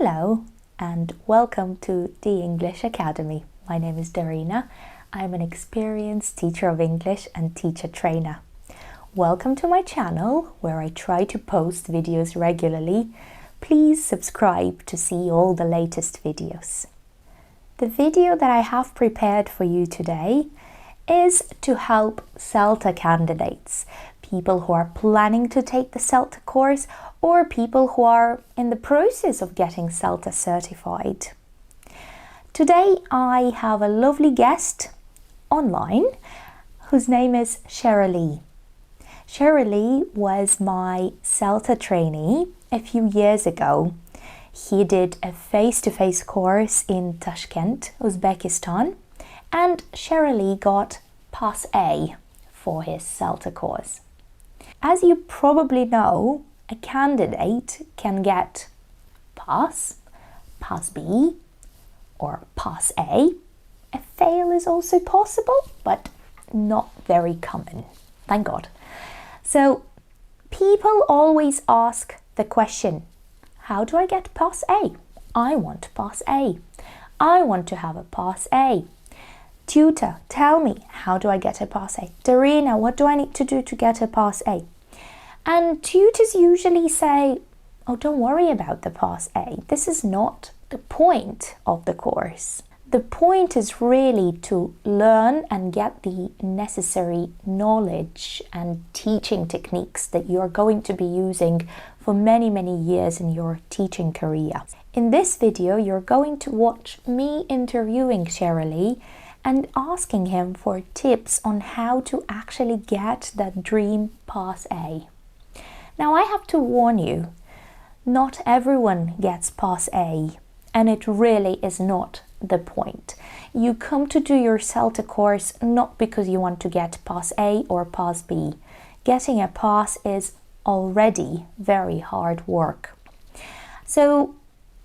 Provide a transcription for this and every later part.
Hello and welcome to the English Academy. My name is Darina. I'm an experienced teacher of English and teacher trainer. Welcome to my channel where I try to post videos regularly. Please subscribe to see all the latest videos. The video that I have prepared for you today is to help CELTA candidates, people who are planning to take the CELTA course or people who are in the process of getting CELTA certified. Today I have a lovely guest online whose name is Sherali. Sherali was my CELTA trainee a few years ago. He did a face-to-face course in Tashkent, Uzbekistan, and Sherali got Pass A for his CELTA course. As you probably know, a candidate can get Pass, Pass B, or Pass A. A fail is also possible, but not very common, thank God. So people always ask the question, how do I get Pass A? I want Pass A. I want to have a Pass A. Tutor, tell me, how do I get a Pass A? Darina, what do I need to do to get a Pass A? And tutors usually say, oh, don't worry about the Pass A. This is not the point of the course. The point is really to learn and get the necessary knowledge and teaching techniques that you're going to be using for many, many years in your teaching career. In this video, you're going to watch me interviewing Sherali and asking him for tips on how to actually get that dream Pass A. Now, I have to warn you, not everyone gets Pass A, and it really is not the point. You come to do your CELTA course not because you want to get Pass A or Pass B. Getting a pass is already very hard work. So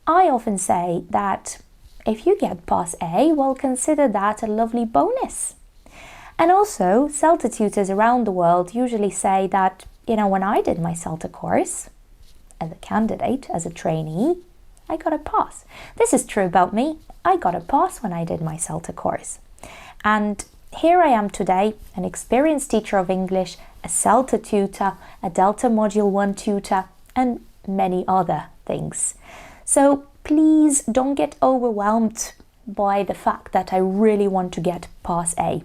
I often say that if you get Pass A, well, consider that a lovely bonus. And also, CELTA tutors around the world usually say that, you know, when I did my CELTA course, as a candidate, as a trainee, I got a pass. This is true about me. I got a pass when I did my CELTA course. And here I am today, an experienced teacher of English, a CELTA tutor, a Delta Module 1 tutor, and many other things. So please don't get overwhelmed by the fact that I really want to get Pass A.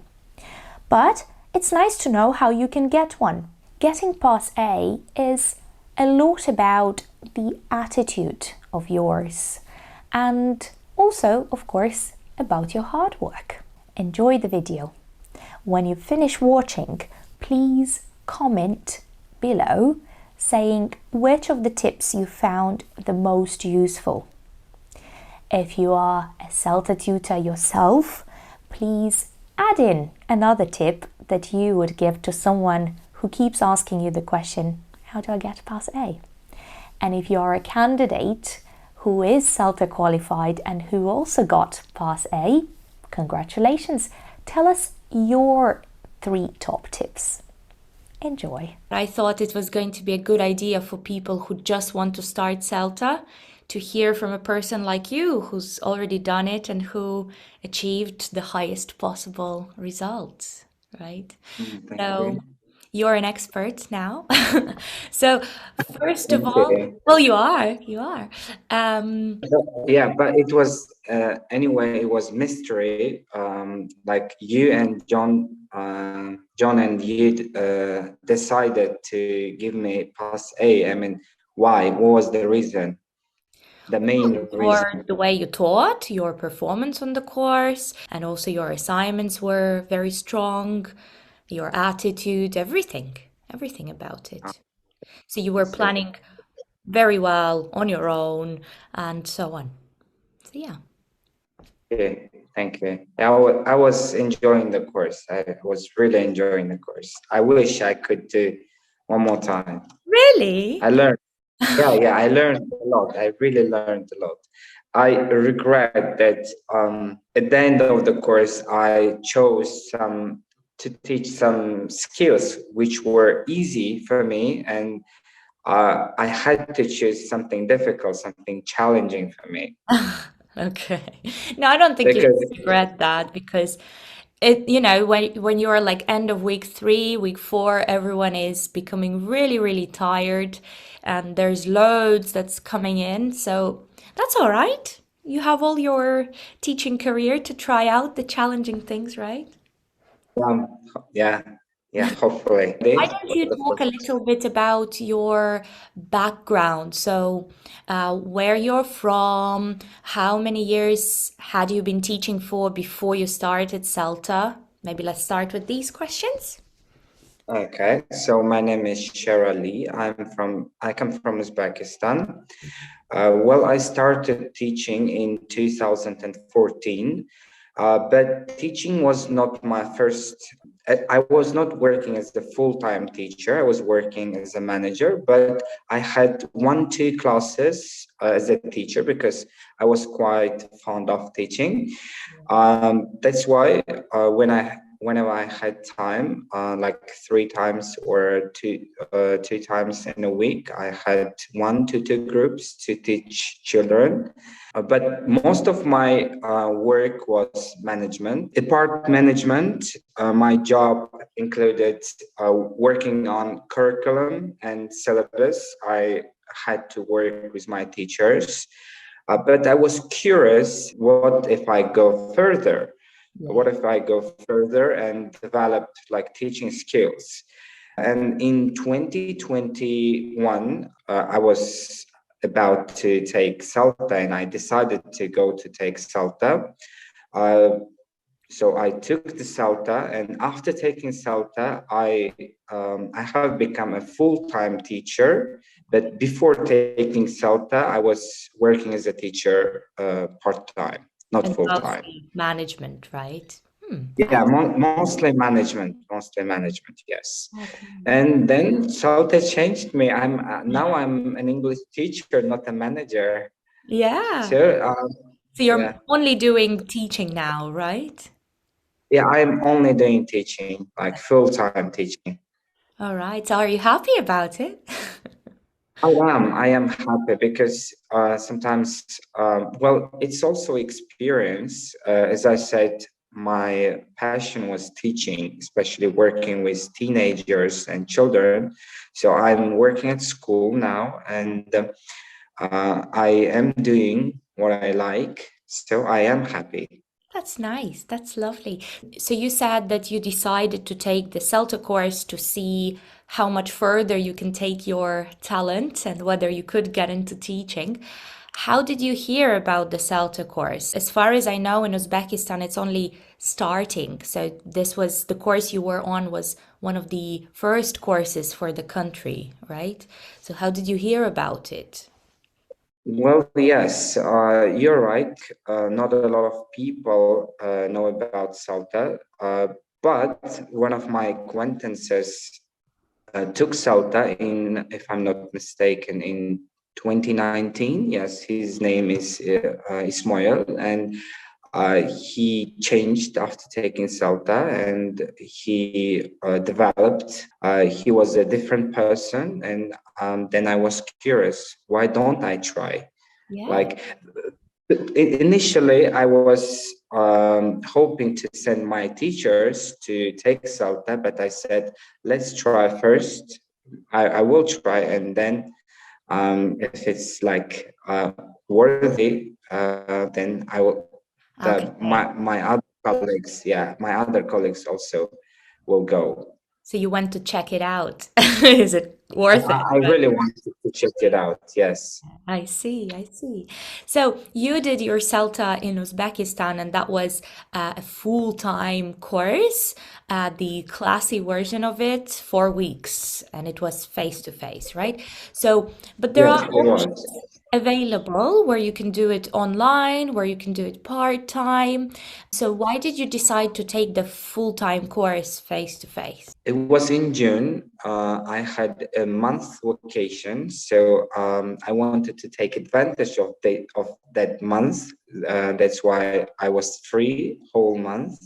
But it's nice to know how you can get one. Getting Pass A is a lot about the attitude of yours and also, of course, about your hard work. Enjoy the video. When you finish watching, please comment below saying which of the tips you found the most useful. If you are a CELTA tutor yourself, please add in another tip that you would give to someone who keeps asking you the question, how do I get Pass A? And if you are a candidate who is CELTA qualified and who also got Pass A, congratulations. Tell us your 3 top tips. Enjoy. I thought it was going to be a good idea for people who just want to start CELTA to hear from a person like you who's already done it and who achieved the highest possible results, right? Thank So you. you're an expert now. So first of all, Okay. well, you are. Yeah, but it was anyway. It was mystery. Like you and John and you decided to give me Pass A. I mean, why? What was the reason? The main reason? For the way you taught, your performance on the course, and also your assignments were very strong, your attitude, everything about it. So you I were see. planning very well on your own and so on. So yeah. Okay, thank you. I was enjoying the course. I was really enjoying the course. I wish I could do one more time. Really? I learned. Yeah, I learned a lot. I really learned a lot. I regret that at the end of the course, I chose to teach some skills which were easy for me, and I had to choose something difficult, something challenging for me. Okay. No, I don't think you Because should regret that because it, you know, when you're like end of week 3, week 4, everyone is becoming really, really tired and there's loads that's coming in. So that's all right. You have all your teaching career to try out the challenging things, right? um, yeah, yeah, hopefully. Why don't you talk a little bit about your background? So, where you're from, how many years had you been teaching for before you started CELTA? Maybe let's start with these questions. Okay, so my name is Sherali. I come from Uzbekistan. Well, I started teaching in 2014, but teaching was not my first. I was not working as a full-time teacher. I was working as a manager, but I had 1, 2 classes as a teacher because I was quite fond of teaching. That's why whenever I had time, like 3 times or two times in a week, I had 1 to 2 groups to teach children. But most of my work was management. Apart management, my job included working on curriculum and syllabus. I had to work with my teachers. But I was curious, what if I go further? Yeah. What if I go further and develop like teaching skills? And in 2021, I was about to take CELTA and I decided to go to take CELTA. Uh, so I took the CELTA, and after taking CELTA, I have become a full-time teacher. But before taking CELTA, I was working as a teacher part-time, not And full-time. mostly management, right? Yeah, mostly management, yes. Okay. And then CELTA changed me. I'm an English teacher, not a manager. Yeah. So So you're yeah, only doing teaching now, right? yeah, I'm only doing teaching, like full-time teaching. All right. So are you happy about it? I am happy because sometimes, well, it's also experience. As I said, my passion was teaching, especially working with teenagers and children. So I'm working at school now, and I am doing what I like. So I am happy. That's nice. That's lovely. So you said that you decided to take the CELTA course to see how much further you can take your talent and whether you could get into teaching. How did you hear about the CELTA course? As far as I know, in Uzbekistan, it's only starting. So this was the course you were on was one of the first courses for the country, right? So how did you hear about it? Well, yes, you're right. Not a lot of people know about CELTA, but one of my acquaintances took CELTA in, if I'm not mistaken, in 2019. Yes, his name is Ismail, and he changed after taking CELTA, and he developed. He was a different person, and then I was curious, why don't I try? Yeah. Like initially, I was hoping to send my teachers to take CELTA, but I said, let's try first. I will try, and then if it's like worthy, then I will. Okay. My other colleagues, yeah, my other colleagues also will go. So you went to check it out. Is it worth it? I really wanted to check it out. Yes. I see, I see. So you did your CELTA in Uzbekistan, and that was a full-time course, the classy version of it, 4 weeks, and it was face-to-face, right? So, but there Yes, are it was. options available where you can do it online, where you can do it part-time. So why did you decide to take the full-time course face-to-face? It was in June. I had a month vacation, so I wanted to take advantage of that month. That's why I was free whole month,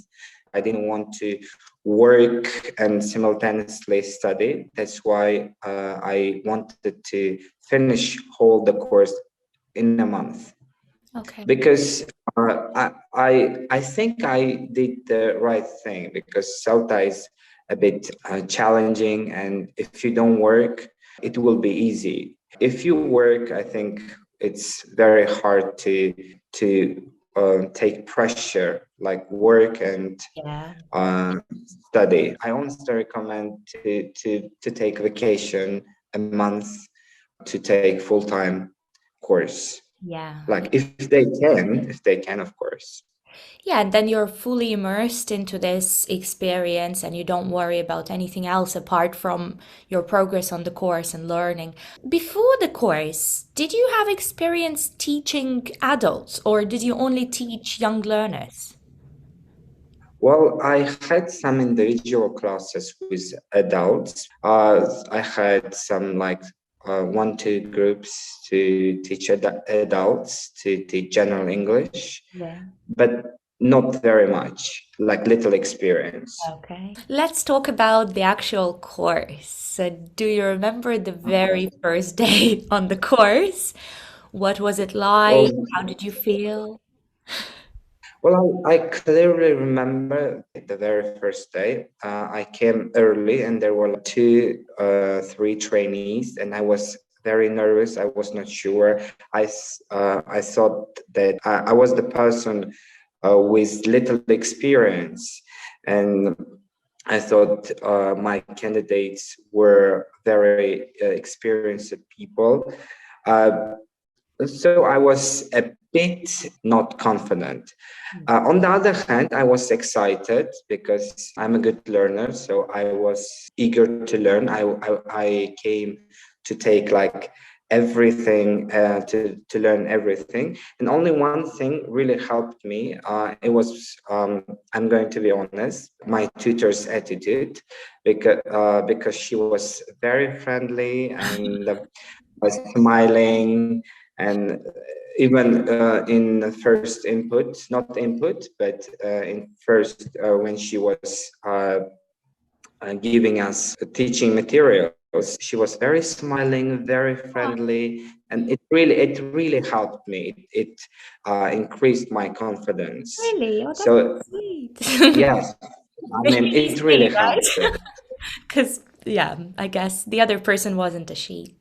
I didn't want to work and simultaneously study. That's why I wanted to finish whole the course in a month. Okay. Because I think I did the right thing, because CELTA is a bit challenging, and if you don't work, it will be easy. If you work, I think it's very hard to take pressure, like work and Yeah. uh, study. I honestly recommend to take vacation a month to take full-time course. Yeah. Like if they can, of course. Yeah, and then you're fully immersed into this experience and you don't worry about anything else apart from your progress on the course and learning. Before the course, did you have experience teaching adults or did you only teach young learners? Well, I had some individual classes with adults. I had some like one, two groups to teach adults to teach general English, Yeah. but not very much, like little experience. Okay. Let's talk about the actual course. So, do you remember the very first day on the course? What was it Well, like? How did you feel? I clearly remember the very first day. I came early, and there were like two, three trainees, and I was very nervous. I was not sure. I thought that I was the person with little experience, and I thought my candidates were very experienced people. Uh, so I was a bit not confident. On the other hand, I was excited because I'm a good learner, so I was eager to learn. I came to take like everything, to learn everything, and only one thing really helped me. It was, I'm going to be honest, my tutor's attitude, because she was very friendly and was smiling, and even in the first input, not input, but in first, when she was giving us teaching materials, she was very smiling, very Oh, friendly, and it really helped me. It increased my confidence. really? Oh, that's So sweet. yes, I mean, Maybe it me, really helped. right? Because, yeah, I guess the other person wasn't a she.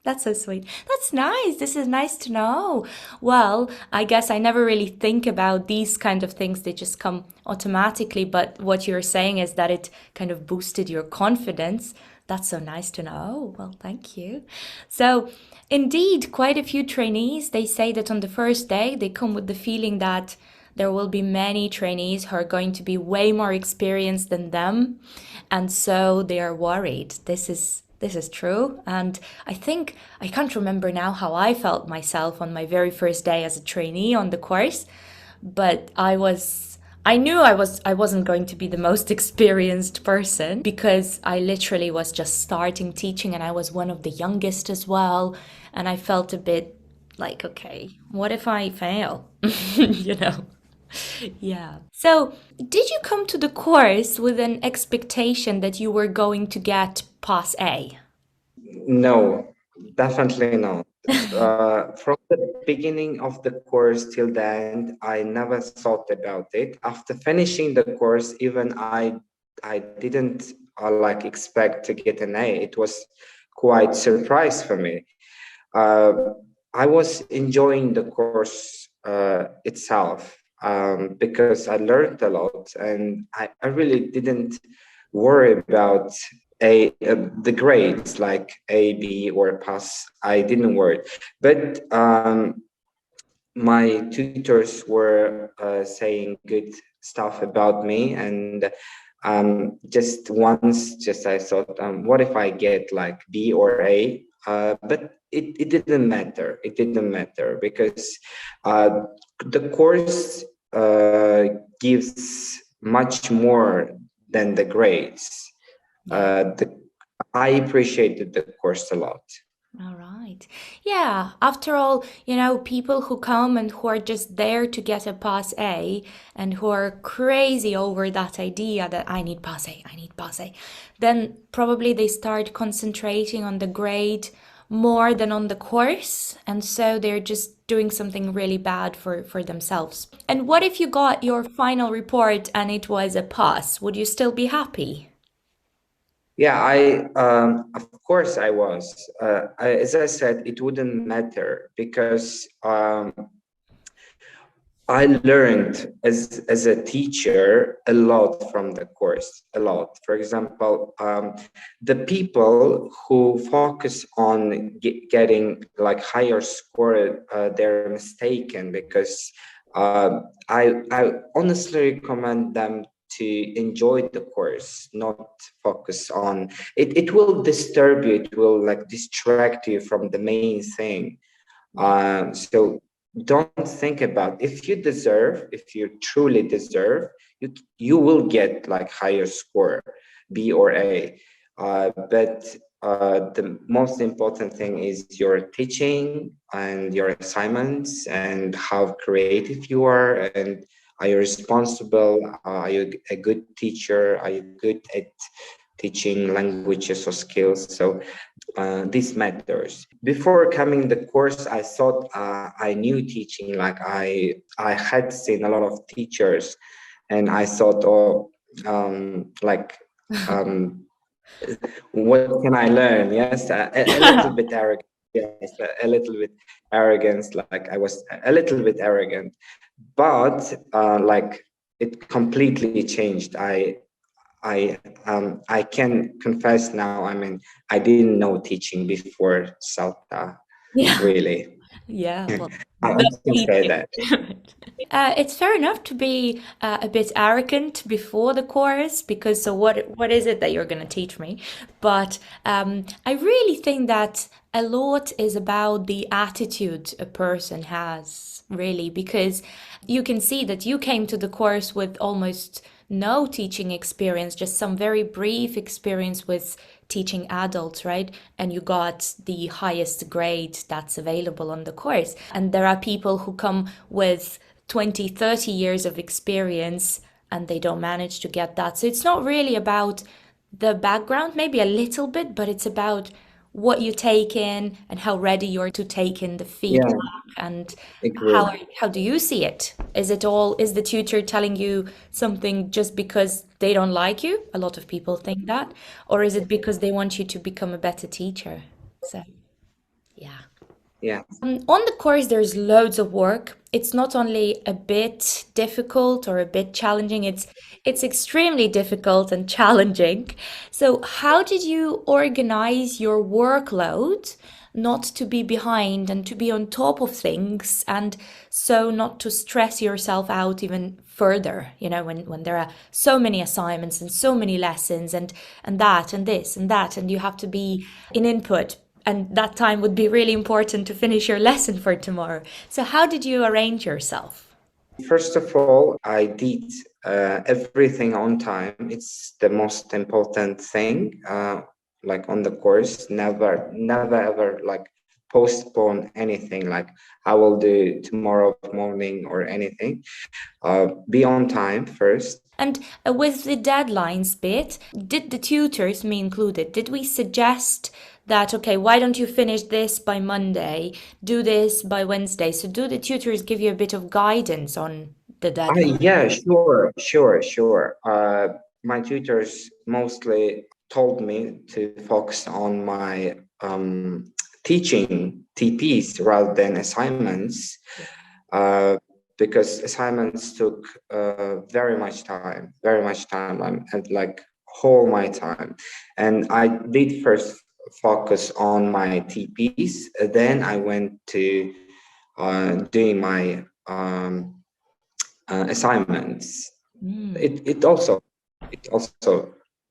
That's so sweet. That's nice. This is nice to know. Well, I guess I never really think about these kind of things. They just come automatically. But what you're saying is that it kind of boosted your confidence. That's so nice to know. Well, thank you. So, indeed, quite a few trainees, they say that on the first day, they come with the feeling that there will be many trainees who are going to be way more experienced than them. And so they are worried. This is true. And I think I can't remember now how I felt myself on my very first day as a trainee on the course, but I knew I wasn't going to be the most experienced person because I literally was just starting teaching and I was one of the youngest as well, and I felt a bit like, okay, what if I fail? you know. Yeah. So, did you come to the course with an expectation that you were going to get pass A? No, definitely not. From the beginning of the course till the end, I never thought about it. After finishing the course, even I didn't like expect to get an A. It was quite surprise for me. Uh, I was enjoying the course itself, because I learned a lot, and I really didn't worry about the grades like A, B, or pass. I didn't worry, but my tutors were saying good stuff about me, and just once, just I thought, what if I get like B or A? But it didn't matter. It didn't matter because uh, the course gives much more than the grades. Yeah. I appreciated the course a lot. All right. Yeah, after all, people who come and who are just there to get a pass A and who are crazy over that idea that I need pass A, I need pass A, then probably they start concentrating on the grade more than on the course. And so they're just doing something really bad for themselves. And what if you got your final report and it was a pass? Would you still be happy? Yeah, of course I was. As I said, it wouldn't matter because I learned as a teacher a lot from the course, a lot. For example, the people who focus on getting like higher score, they're mistaken because I honestly recommend them to enjoy the course, not focus on it. It will disturb you. It will like distract you from the main thing. Yeah. So don't think about if you deserve, if you truly deserve, you will get like higher score, B or A. But the most important thing is your teaching and your assignments and how creative you are and are you responsible? Are you a good teacher? Are you good at teaching languages or skills? So this matters. Before coming the course, I thought I knew teaching. Like I had seen a lot of teachers, and I thought, oh, like, what can I learn? Yes, a little bit arrogant. Yes, a little bit arrogance. Like I was a little bit arrogant, but like it completely changed. I can confess now. I mean, I didn't know teaching before CELTA, Yeah. really. Yeah, well, I the can say teaching. that. It's fair enough to be a bit arrogant before the course because so what is it that you're going to teach me? But I really think that a lot is about the attitude a person has, really, because you can see that you came to the course with almost no teaching experience, just some very brief experience with teaching adults, right? And you got the highest grade that's available on the course. And there are people who come with 20, 30 years of experience and they don't manage to get that. So it's not really about the background, maybe a little bit, but it's about what you take in and how ready you're to take in the feedback Yeah, and agree. how do you see it? Is the tutor telling you something just because they don't like you? A lot of people think that. Or is it because they want you to become a better teacher? So, yeah. Yeah, On the course, there's loads of work. It's not only a bit difficult or a bit challenging, it's extremely difficult and challenging. So, how did you organize your workload not to be behind and to be on top of things and so not to stress yourself out even further, when there are so many assignments and so many lessons and that and this and that and you have to be in input and that time would be really important to finish your lesson for tomorrow. So, how did you arrange yourself? first of all, I did everything on time. It's the most important thing. Like on the course, never ever like postpone anything. Like I will do tomorrow morning or anything. Be on time first. And with the deadlines bit, did the tutors, me included, did we suggest that, okay, why don't you finish this by Monday, do this by Wednesday? So, do the tutors give you a bit of guidance on the deadline? Yeah, sure. My tutors mostly told me to focus on my teaching TPs rather than assignments, uh, because assignments took very much time, and like whole my time. And I did first focus on my TPs, then I went to doing my assignments. Mm. It also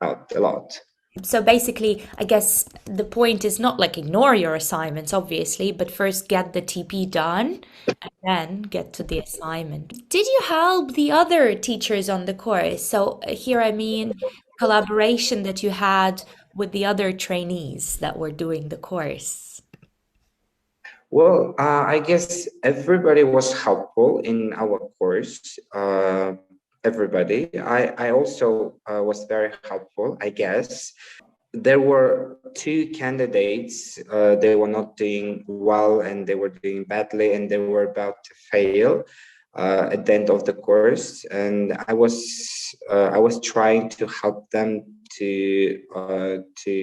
helped a lot. So basically, I guess the point is not like ignore your assignments, obviously, but first get the TP done and then get to the assignment. Did you help the other teachers on the course? So here I mean collaboration that you had with the other trainees that were doing the course. Well, I guess everybody was helpful in our course. Everybody. I also was very helpful, I guess. There were two candidates. They were not doing well, and they were doing badly, and they were about to fail at the end of the course. And I was trying to help them to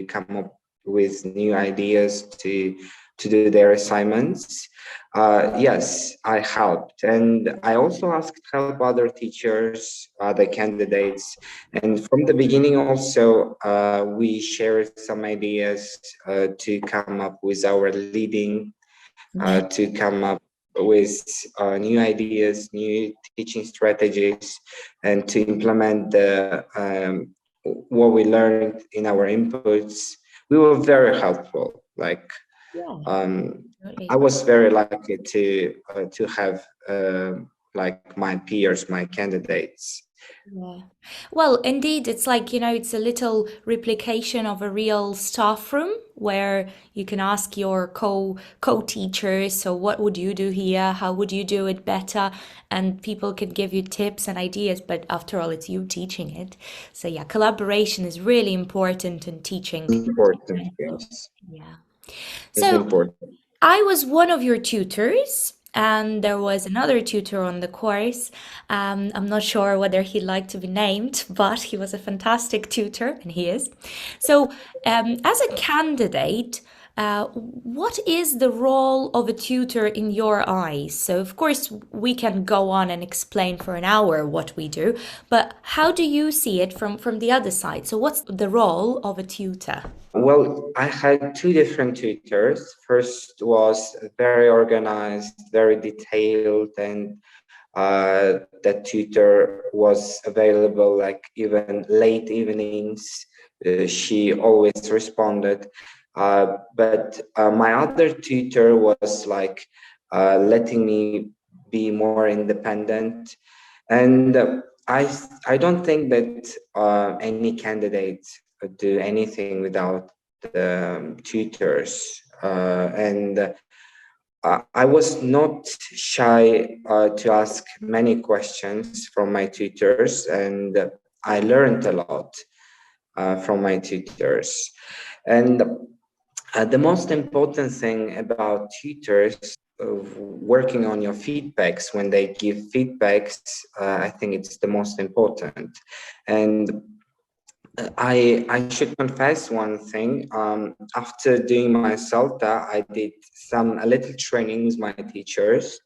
come up with new ideas to do their assignments. Yes, I helped, and I also asked help other teachers, other candidates, and from the beginning also we shared some ideas to come up with our leading, to come up with new ideas, new teaching strategies, and to implement what we learned in our inputs. We were very helpful. Like Yeah, I absolutely. was very lucky to have like my peers, my candidates. Yeah. Well, indeed, it's like, it's a little replication of a real staff room where you can ask your co-teachers, so what would you do here? How would you do it better? And people can give you tips and ideas, but after all, it's you teaching it. So yeah, collaboration is really important in teaching. Important, yes, Yeah. is So important. I was one of your tutors, and there was another tutor on the course. I'm not sure whether he'd like to be named, but he was a fantastic tutor, and he is. So, as a candidate, what is the role of a tutor in your eyes? So, of course, we can go on and explain for an hour what we do, but how do you see it from the other side? So, what's the role of a tutor? Well, I had two different tutors. First was very organized, very detailed, and that tutor was available like even late evenings. She always responded. But my other tutor was like letting me be more independent. And I don't think that any candidate could do anything without the tutors. And I was not shy to ask many questions from my tutors, and I learned a lot from my tutors. And the most important thing about tutors working on your feedbacks when they give feedbacks, I think it's the most important. And I should confess one thing. After doing my CELTA, I did a little training with my teachers,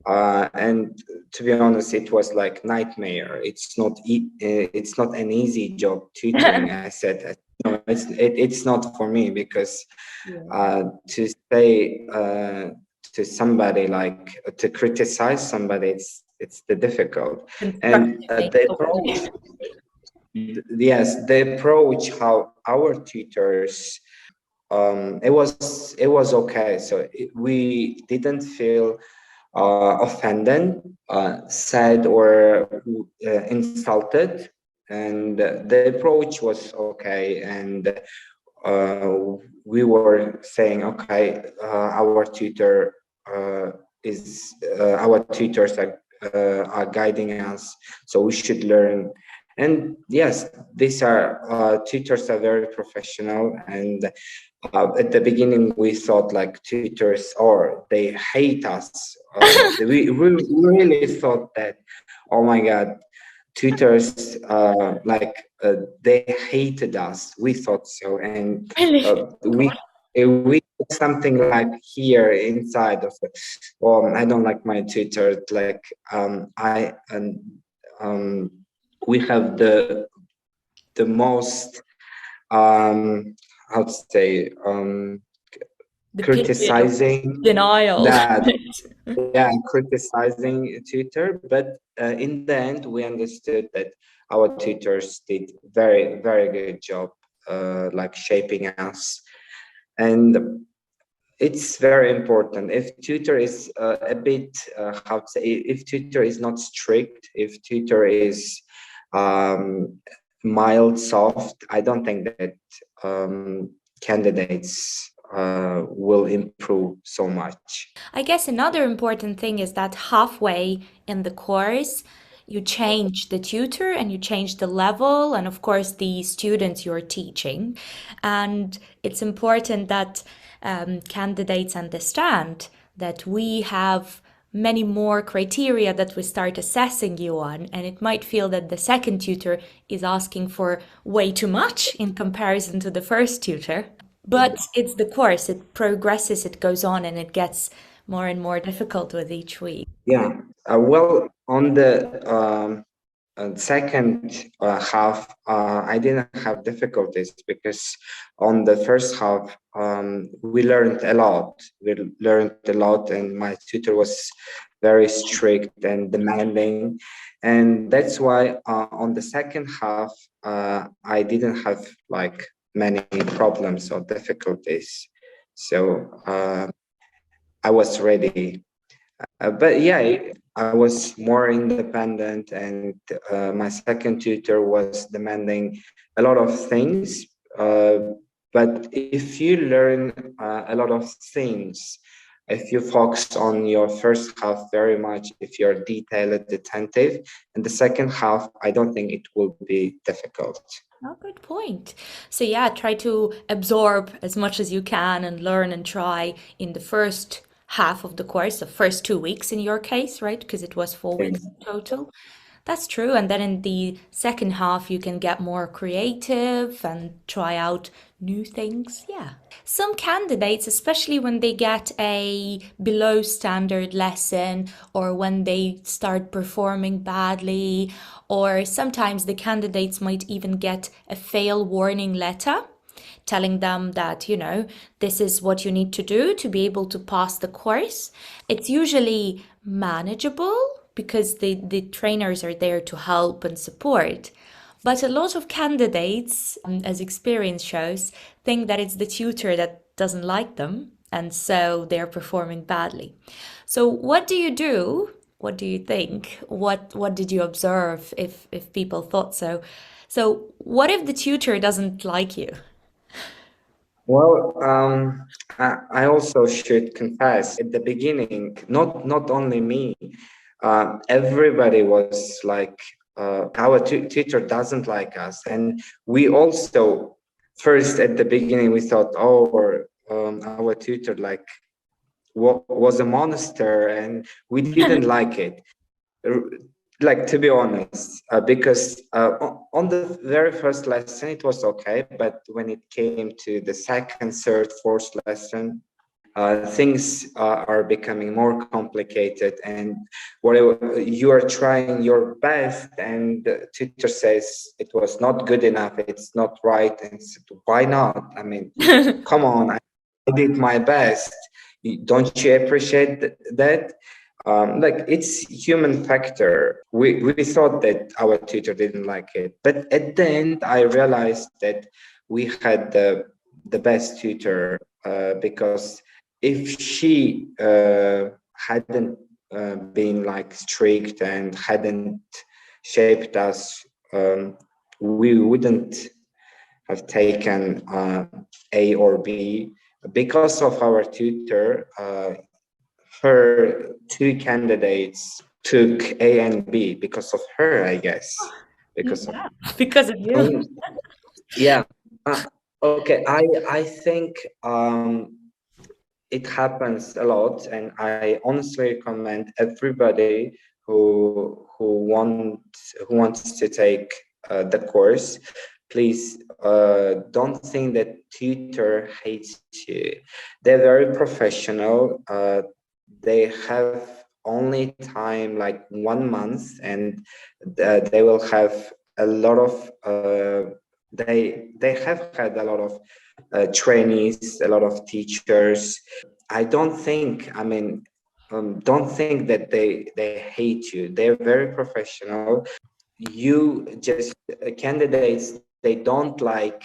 and to be honest, it was like nightmare. It's not an easy job tutoring. I said, no, it's not for me, because to say to somebody, like to criticize somebody, it's the difficult. And Constructively. the approach, yes, the approach how our tutors, it was okay. So we didn't feel offended, sad, or insulted, and the approach was okay. And we were saying, okay, our tutors are guiding us, so we should learn. And yes, these are tutors are very professional. And at the beginning we thought like tutors, or they hate us. We really thought that, oh my god, tutors they hated us. We thought so. And Really? we did something like here inside of it. I don't like my tutor. Like I and we have the most how to say The period of criticizing denial. that, yeah, criticizing tutor. But in the end we understood that our tutors did very good job, like shaping us. And it's very important. If tutor is a bit how to say, if tutor is not strict, if tutor is mild, soft, I don't think that candidates will improve so much. I guess another important thing is that halfway in the course, you change the tutor and you change the level, and of course, the students you're teaching. And it's important that candidates understand that we have many more criteria that we start assessing you on, and it might feel that the second tutor is asking for way too much in comparison to the first tutor. But it's the course, it progresses, it goes on, and it gets more and more difficult with each week. Yeah. Well, on the second half, I didn't have difficulties because on the first half, we learned a lot. And my tutor was very strict and demanding. And that's why on the second half, I didn't have like many problems or difficulties. So I was ready. But yeah, I was more independent, and my second tutor was demanding a lot of things. But if you learn a lot of things, if you focus on your first half very much, if you're detailed, attentive, and the second half, I don't think it will be difficult. Oh, good point. So yeah, try to absorb as much as you can and learn and try in the first half of the course, the first 2 weeks in your case, right? Because it was 4 weeks in total. That's true. And then in the second half, you can get more creative and try out new things. Yeah. Some candidates, especially when they get a below standard lesson or when they start performing badly, or sometimes the candidates might even get a fail warning letter telling them that, this is what you need to do to be able to pass the course. It's usually manageable because the trainers are there to help and support. But a lot of candidates, as experience shows, think that it's the tutor that doesn't like them, and so they're performing badly. So what do you do? What do you think? What did you observe if people thought so? So what if the tutor doesn't like you? Well, I also should confess at the beginning, not only me, everybody was like, our teacher doesn't like us, and we also first at the beginning we thought, oh, our tutor like was a monster, and we didn't like it. Like, to be honest, because on the very first lesson it was okay, but when it came to the second, third, fourth lesson, things are becoming more complicated, and whatever you are trying your best and the tutor says it was not good enough, it's not right, and why not? I mean, come on, I did my best. Don't you appreciate that? Like, it's human factor. We thought that our tutor didn't like it, but at the end I realized that we had the best tutor, because if she hadn't been like strict and hadn't shaped us, we wouldn't have taken A or B. Because of our tutor, her two candidates took A and B because of her, I guess. Because of Yeah, because of you. um, yeah. Okay, I think it happens a lot, and I honestly recommend everybody who wants to take the course, please don't think that tutor hates you. They're very professional. They have only time like 1 month, and they will have a lot of they have had a lot of trainees, a lot of teachers. I don't think, I mean, don't think that they hate you. They're very professional. You just candidates, they don't like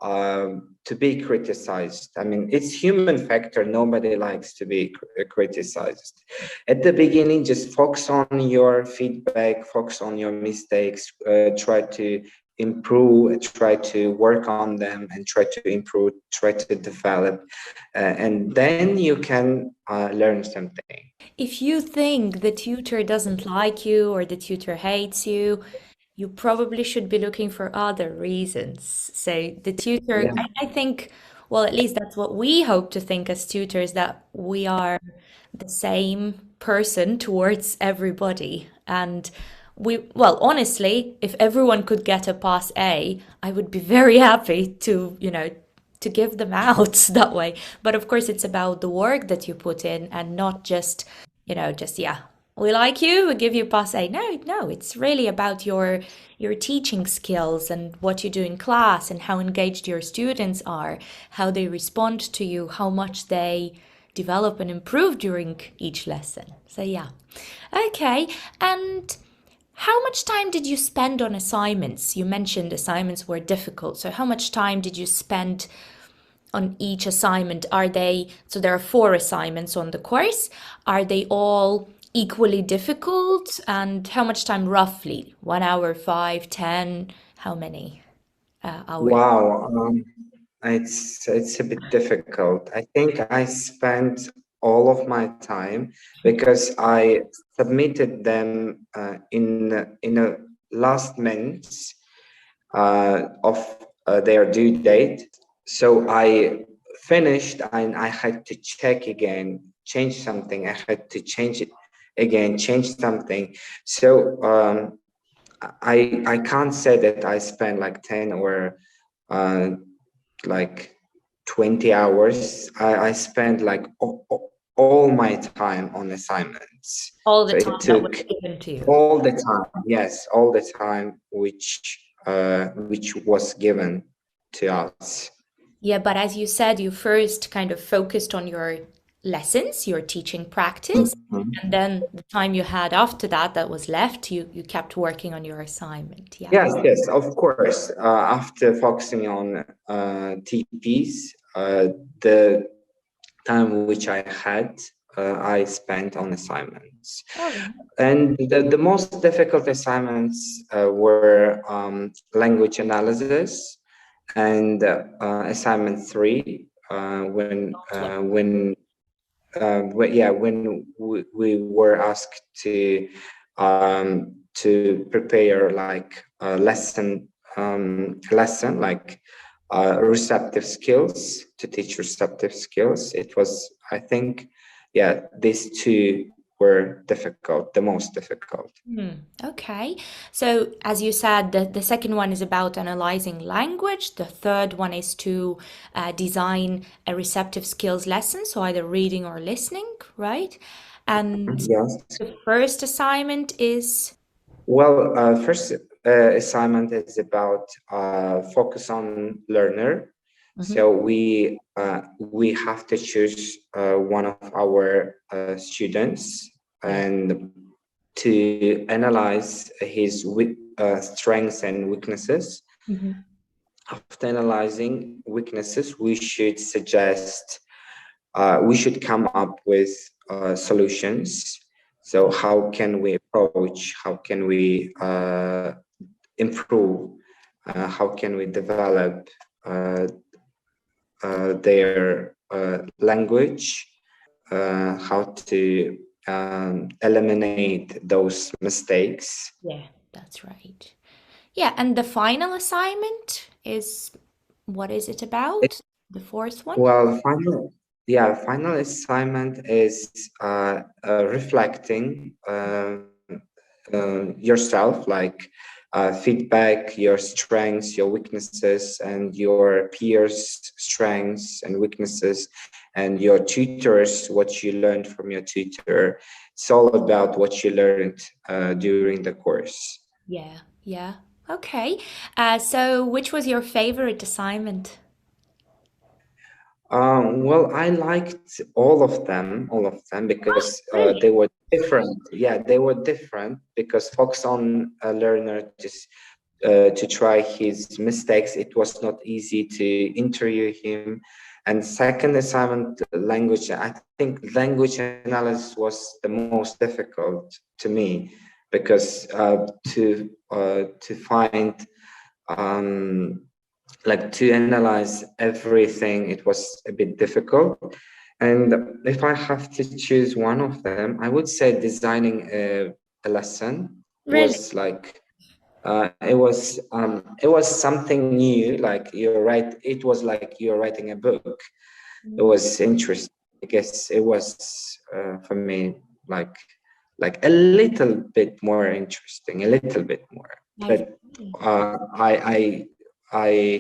to be criticized. I mean, it's human factor. Nobody likes to be criticized. At the beginning, just focus on your feedback, focus on your mistakes, try to improve. And then after that, you will see that everything will be improve, try to work on them, and try to improve, try to develop, and then you can learn something. If you think the tutor doesn't like you or the tutor hates you probably should be looking for other reasons. So the tutor, Yeah. I think, well, at least that's what we hope to think as tutors, that we are the same person towards everybody. And well, honestly, if everyone could get a pass A, I would be very happy to, to give them out that way. But of course, it's about the work that you put in and not just, yeah, we like you, we give you pass A. No, no, it's really about your teaching skills and what you do in class and how engaged your students are, how they respond to you, how much they develop and improve during each lesson. So yeah. Okay. And how much time did you spend on assignments? You mentioned assignments were difficult. So how much time did you spend on each assignment? So there are 4 assignments on the course. Are they all equally difficult? And how much time roughly? 1 hour, 5, 10? How many hours? Wow, it's a bit difficult. I think I spent all of my time because I submitted them in a last minute of their due date. So I finished and I had to check again, change something. I had to change it again, change something. So I can't say that I spent like 10 or uh, like 20 hours. I spent like all my time on assignments. All the So it time that was took given to you. all the time, yes, all the time which was given to us. Yeah, but as you said, you first kind of focused on your lessons, your teaching practice, Mhm. and then the time you had after that that was left, you kept working on your assignment. Yeah. Yes, yes, of course. After focusing on TPs, the time which I had, I spent on assignments. All right. And the most difficult assignments were language analysis and assignment 3, when we were asked to prepare like a lesson like receptive skills, to teach receptive skills. It was, I think, yeah, these two were difficult, the most difficult. Okay. So, as you said, the second one is about analyzing language. The third one is to design a receptive skills lesson, so either reading or listening, right? And Yes. the first assignment is. Well, first assignment is about focus on learner. Mhm. So we have to choose one of our students Yeah. and to analyze his strengths and weaknesses. Mhm. After analyzing weaknesses, we should come up with solutions. So how can we approach? How can we improve? How can we develop their language? How to eliminate those mistakes? Yeah, that's right. Yeah, and the final assignment is, what is it about? The fourth one? Well, final assignment is reflecting yourself, like feedback, your strengths, your weaknesses, and your peers' strengths and weaknesses, and your tutors, what you learned from your tutor. It's all about what you learned during the course. Yeah, yeah. Okay. So which was your favorite assignment? Well, I liked all of them because Really? they were different. Yeah, they were different because focus on a learner just to try his mistakes. It was not easy to interview him. And second assignment, language. I think language analysis was the most difficult to me because to find like to analyze everything. It was a bit difficult. And if I have to choose one of them, I would say designing a lesson Really? was like it was something new. Like it was like you're writing a book. It was interesting. I guess it was for me like a little bit more interesting, a little bit more. I But see.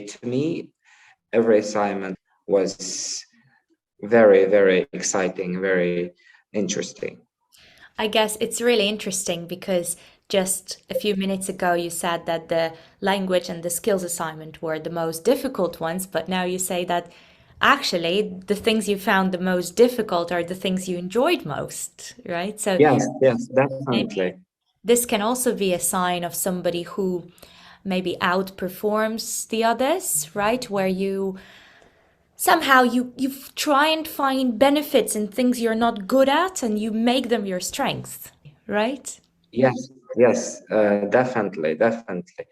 to me, every assignment was very, very exciting, very interesting. I guess it's really interesting because just a few minutes ago you said that the language and the skills assignment were the most difficult ones, but now you say that actually the things you found the most difficult are the things you enjoyed most, right? So Yes, yes, maybe definitely. this can also be a sign of somebody who maybe outperforms the others, right? Where you somehow you try and find benefits in things you're not good at and you make them your strength, right? Yes, yes, definitely, definitely.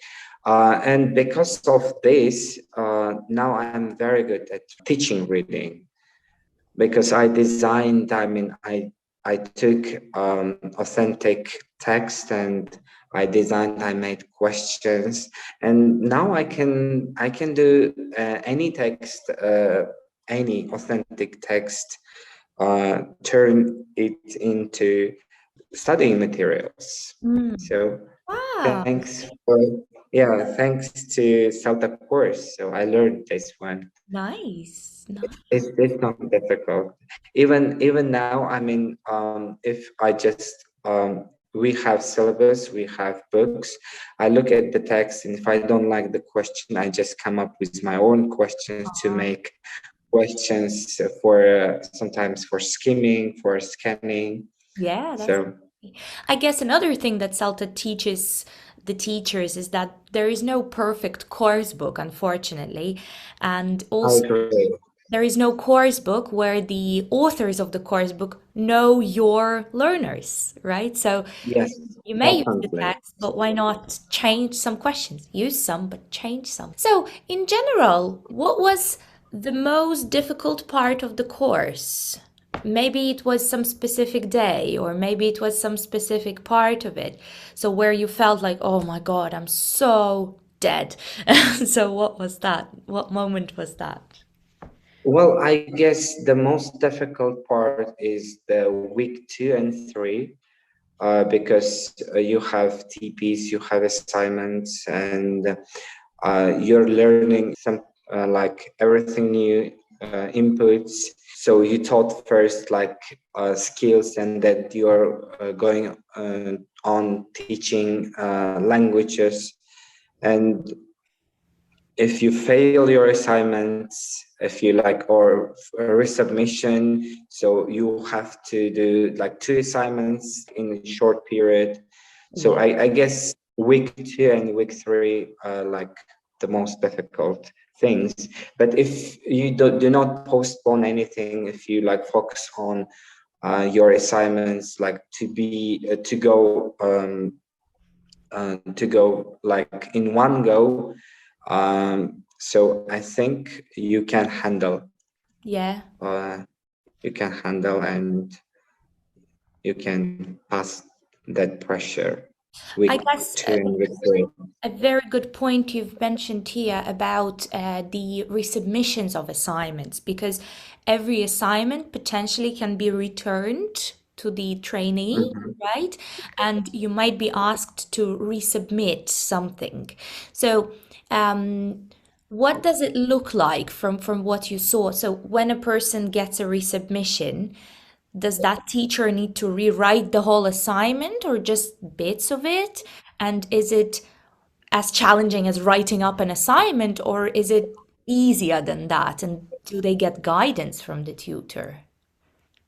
And because of this, now I'm very good at teaching reading because I designed, I took authentic text and I made questions, and now I can do any text, any authentic text, turn it into studying materials. Mm. So Wow, thanks for thanks to CELTA course. So I learned this one. nice. It's not difficult. Even now, I mean, if I just we have syllabus, we have books. I look at the text, and if I don't like the question, I just come up with my own questions to make questions for sometimes for skimming, for scanning. Yeah, that's. So I guess another thing that CELTA teaches the teachers is that there is no perfect course book, unfortunately. And I also, agree. there is no course book where the authors of the course book know your learners, right? So Yes, you may use the definitely. text, but why not change some questions? Use some, but change some. So, in general, what was the most difficult part of the course? Maybe it was some specific day, or maybe it was some specific part of it. So, where you felt like, oh my God, I'm so dead. So, what was that? What moment was that? Well, I guess the most difficult part is the week 2 and 3, because you have TPs, you have assignments, and you're learning some like everything new inputs. So you taught first like skills, and that you're going on teaching languages. And if you fail your assignments, if you like, or a resubmission, so you have to do like 2 assignments in a short period. So Yeah. I guess week 2 and week 3 are like the most difficult things. But if you do not postpone anything, if you like focus on your assignments, like to go like in one go, so I think Yeah. uh, you can handle and you can pass that pressure I week guess 2 and week 3. a very good point you've mentioned here about the resubmissions of assignments, because every assignment potentially can be returned to the trainee, Mhm. right? And you might be asked to resubmit something. So, what does it look like from what you saw? So, when a person gets a resubmission, does that teacher need to rewrite the whole assignment or just bits of it? And is it as challenging as writing up an assignment, or is it easier than that? And do they get guidance from the tutor?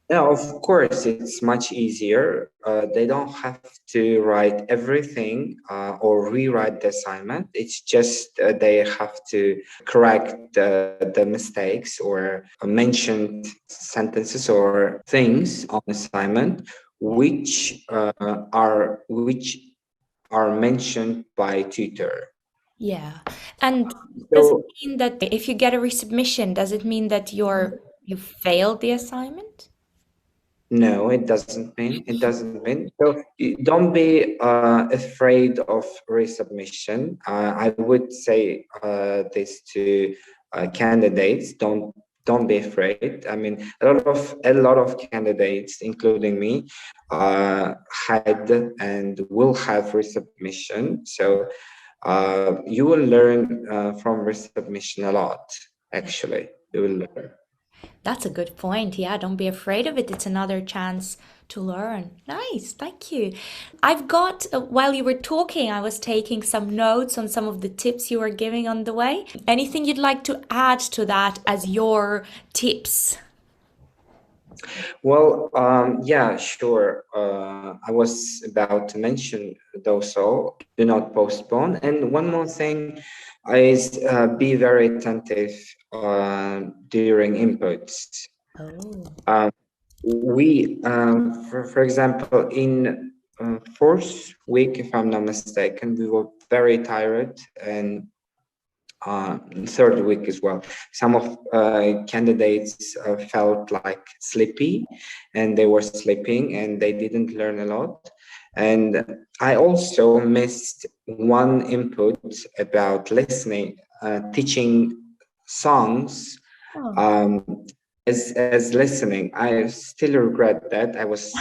Yeah, of course, it's much easier. They don't have to write everything or rewrite the assignment. It's just they have to correct the mistakes or mentioned sentences or things on assignment, which are mentioned by tutor. Yeah. And does it So mean that if you get a resubmission, does it mean that you failed the assignment? no, it doesn't mean. It doesn't mean. So don't be afraid of resubmission. I would say this to candidates. Don't be afraid. I mean, a lot of candidates, including me, had and will have resubmission. So you will learn from resubmission a lot. Yeah. Actually, you will learn. That's a good point. Yeah, don't be afraid of it. It's another chance to learn. Nice, thank you. I've got, while you were talking, I was taking some notes on some of the tips you were giving on the way. Anything you'd like to add to that as your tips? Well, yeah, sure. I was about to mention those all. Do not postpone. And one more thing is be very attentive during inputs. Oh. Um, for example, in fourth week, if I'm not mistaken, we were very tired and third week as well. Some of candidates felt like sleepy and they were sleeping and they didn't learn a lot. And I also missed one input about listening, teaching songs Oh. um, as listening. I still regret that. I was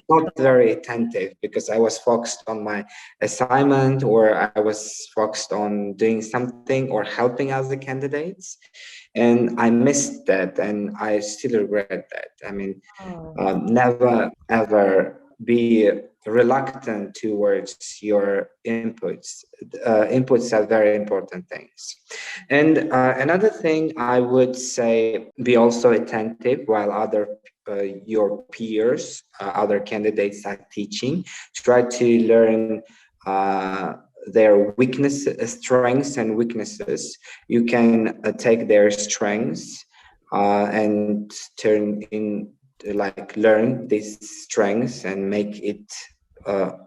not very attentive because I was focused on my assignment or I was focused on doing something or helping other candidates, and I missed that, and I still regret that. I mean, Oh. never ever be reluctant towards your inputs. Inputs are very important things. And another thing I would say, be also attentive while your peers, other candidates are teaching. Try to learn their strengths and weaknesses. You can take their strengths and turn in like learn these strengths and make it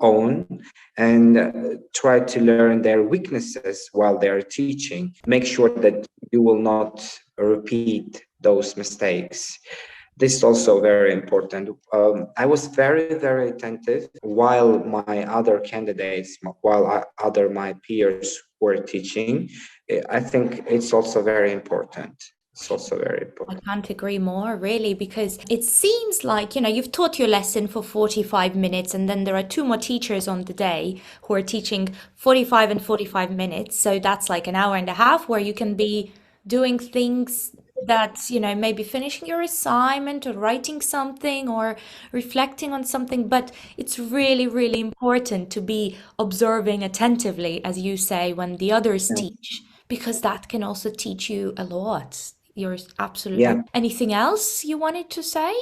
own, and try to learn their weaknesses while they're teaching. Make sure that you will not repeat those mistakes. This is also very important. I was very, very attentive while my other candidates, while other my peers were teaching. I think it's also very important. It's also very I important. can't agree more, really, because it seems like, you've taught your lesson for 45 minutes, and then there are two more teachers on the day who are teaching 45 and 45 minutes. So that's like an hour and a half where you can be doing things that, maybe finishing your assignment or writing something or reflecting on something. But it's really, really important to be observing attentively, as you say, when the others Yeah. teach, because that can also teach you a lot. You're absolutely. Yeah. Anything else you wanted to say?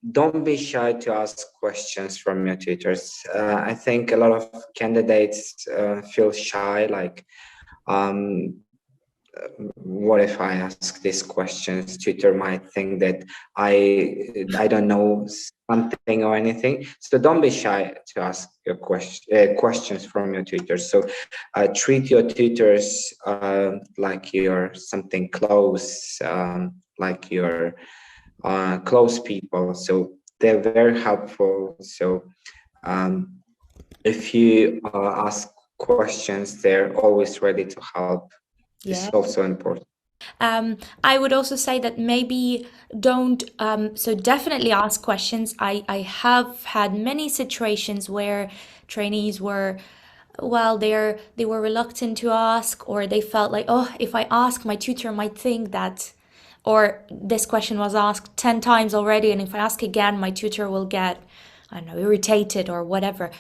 Don't be shy to ask questions from your tutors. I think a lot of candidates feel shy, like, um, what if I ask these questions? Tutor might think that I don't know something or anything. So don't be shy to ask your questions from your tutors. So treat your tutors like you're something close, like you're close people. So they're very helpful. So um, if you ask questions, they're always ready to help. This is Yeah. also important. I would also say that maybe don't, so definitely ask questions. I have had many situations where trainees were, well, they were reluctant to ask, or they felt like, oh, if I ask, my tutor might think that, or this question was asked 10 times already, and if I ask again, my tutor will get, I don't know, irritated or whatever.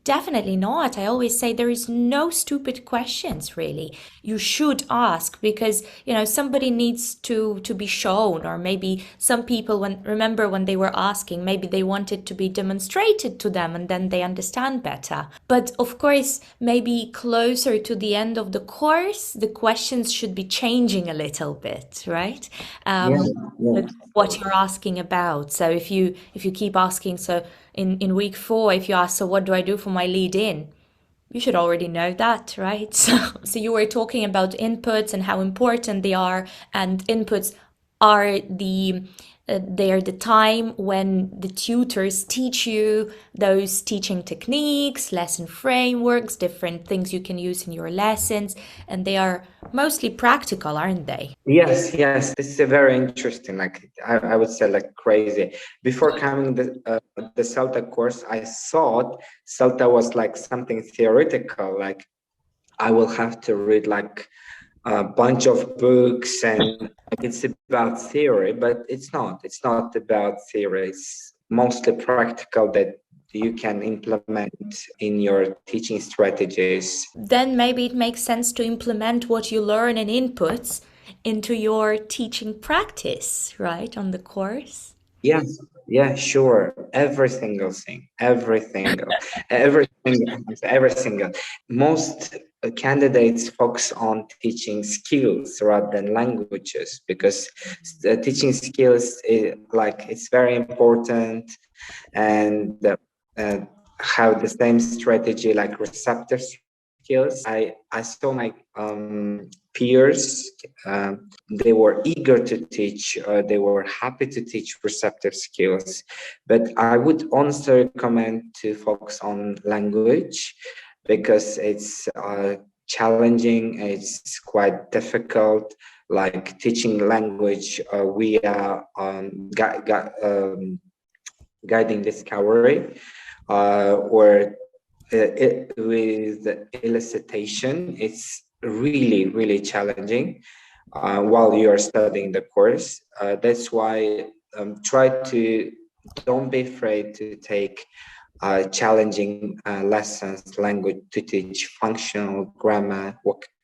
Definitely not. I always say there is no stupid questions, really. You should ask because, somebody needs to be shown, or maybe some people, when they were asking, maybe they wanted to be demonstrated to them and then they understand better. But of course, maybe closer to the end of the course, the questions should be changing a little bit, right? Yeah, yeah, With what you're asking about. So if you keep asking, so in week 4, if you ask, so what do I do for my lead in? You should already know that, right? So you were talking about inputs and how important they are, and inputs are they are the time when the tutors teach you those teaching techniques, lesson frameworks, different things you can use in your lessons, and they are mostly practical, aren't they? Yes, yes, this is a very interesting. Like I would say, like crazy. Before coming the CELTA course, I thought CELTA was like something theoretical. Like I will have to read like a bunch of books and it's about theory, but it's not. It's not about theory. It's mostly practical that you can implement in your teaching strategies. Then maybe it makes sense to implement what you learn in inputs into your teaching practice, right, on the course. Yes, yeah, sure. Every single thing, every single. Most candidates focus on teaching skills rather than languages because teaching skills, like it's very important, and have the same strategy like receptive skills. I saw my peers. They were eager to teach. They were happy to teach receptive skills, but I would honestly recommend to focus on language because it's challenging. It's quite difficult. Like teaching language via guiding discovery or with elicitation. It's really, really challenging while you are studying the course. That's why try to don't be afraid to take challenging lessons, language to teach functional grammar,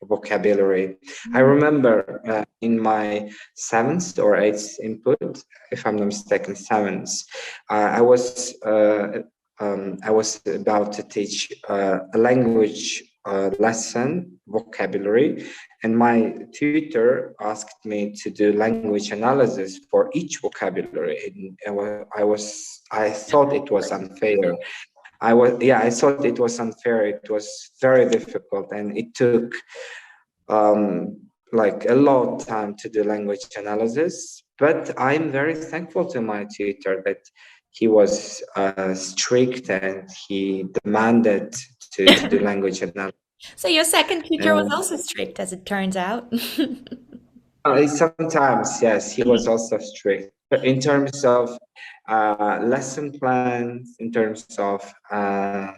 vocabulary. I remember in my seventh or eighth input, if I'm not mistaken, seventh, I was about to teach a language lesson, vocabulary, and my tutor asked me to do language analysis for each vocabulary. And I thought it was unfair. I thought it was unfair. It was very difficult, and it took like a lot of time to do language analysis. But I'm very thankful to my tutor that he was strict and he demanded to do language analysis. So your second teacher was And also strict, as it turns out. sometimes, yes, he was also strict. But in terms of lesson plans, in terms of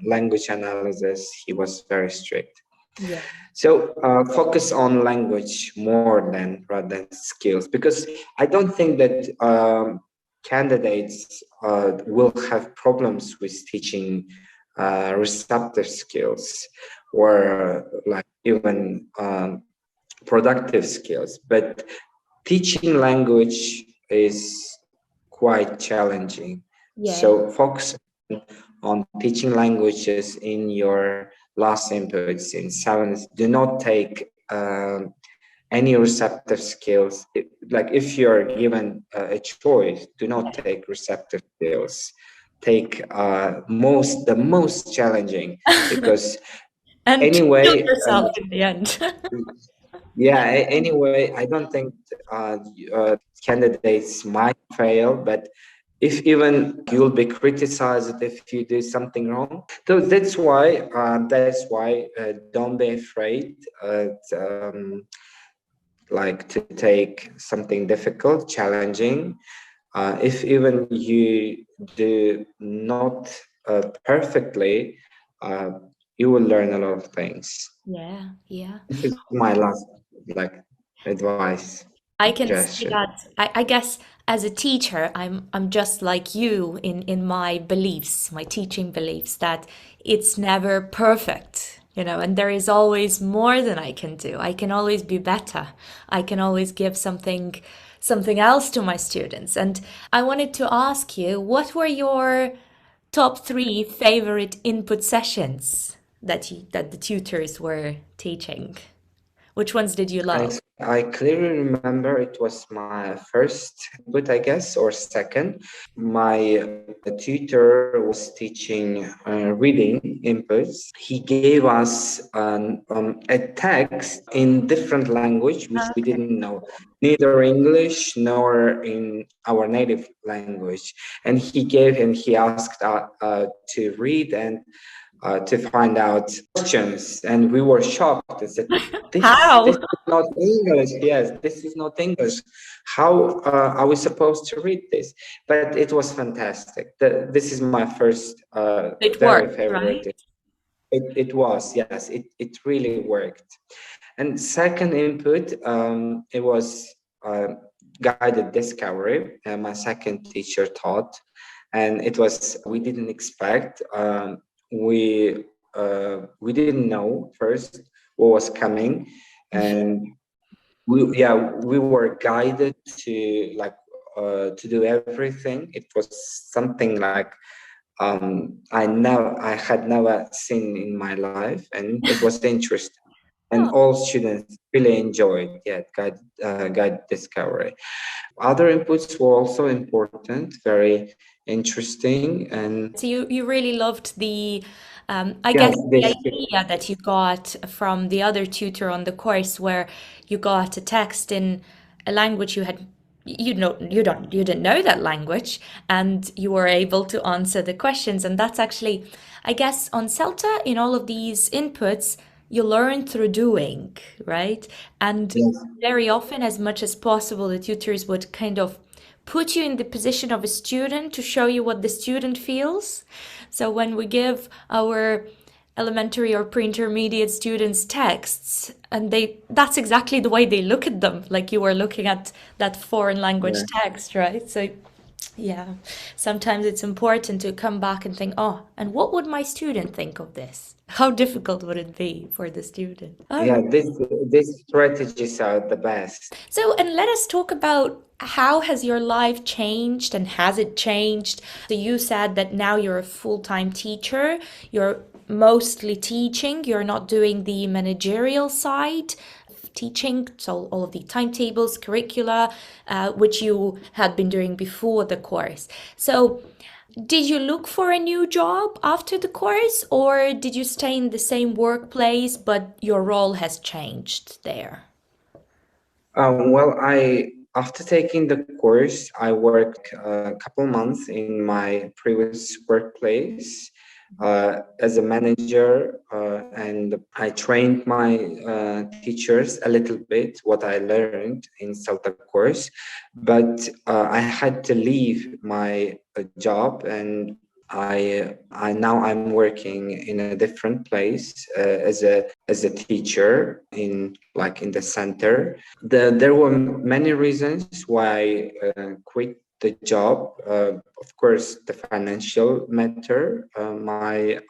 language analysis, he was very strict. Yeah. So focus on language more than rather than skills, because I don't think that candidates will have problems with teaching receptive skills or like even productive skills. But teaching language is quite challenging. Yeah. So focus on teaching languages in your last inputs in seventh. Do not take any receptive skills. Like if you're given a choice, do not take receptive skills. Take the most challenging, because And kill anyway, yourself in the end. yeah. Anyway, I don't think uh, candidates might fail, but if even you'll be criticized if you do something wrong. So that's why don't be afraid like to take something difficult, challenging. If even you do not perfectly, uh, you will learn a lot of things. Yeah, yeah. This is my last like advice, I can see suggestion. that. I guess as a teacher, I'm just like you in my beliefs, my teaching beliefs, that it's never perfect, and there is always more than I can do. I can always be better. I can always give something else to my students. And I wanted to ask you, what were your top three favorite input sessions that the tutors were teaching? Which ones did you I love? I clearly remember it was my first input, I guess, or second. My tutor was teaching reading inputs. He gave us a text in different language, which we Okay. didn't know, neither English nor in our native language. And he asked to read and to find out questions, and we were shocked and said, this How? is not English. Yes, this is not English. How are we supposed to read this? But it was fantastic. This is my first It very worked, favorite. right? It was, yes, it really worked. And second input, it was guided discovery. My second teacher taught, and it was, we didn't expect. We didn't know first what was coming, and we were guided to to do everything. It was something like I had never seen in my life, and it was interesting. And Oh, all students really enjoyed, yeah, guide discovery. Other inputs were also important, very interesting, and so you really loved the, I yes, guess, the this idea that you got from the other tutor on the course, where you got a text in a language you didn't know that language, and you were able to answer the questions. And that's actually, I guess, on CELTA, in all of these inputs, you learn through doing, right? And yes, very often, as much as possible, the tutors would kind of put you in the position of a student to show you what the student feels. So when we give our elementary or pre-intermediate students texts, and that's exactly the way they look at them, like you were looking at that foreign language yeah. text, right? So yeah, sometimes it's important to come back and think, oh, and what would my student think of this? How difficult would it be for the student? All Yeah, right. these strategies are the best. So, and let us talk about how has your life changed and has it changed? So you said that now you're a full-time teacher, you're mostly teaching, you're not doing the managerial side of teaching, so all of the timetables, curricula, which you had been doing before the course. So did you look for a new job after the course, or did you stay in the same workplace, but your role has changed there? Well, I after taking the course, I worked a couple months in my previous workplace as a manager, and I trained my teachers a little bit what I learned in CELTA course, but I had to leave my job, and I now I'm working in a different place as a teacher in in the center. There were many reasons why I quit the job. Of course, the financial matter. My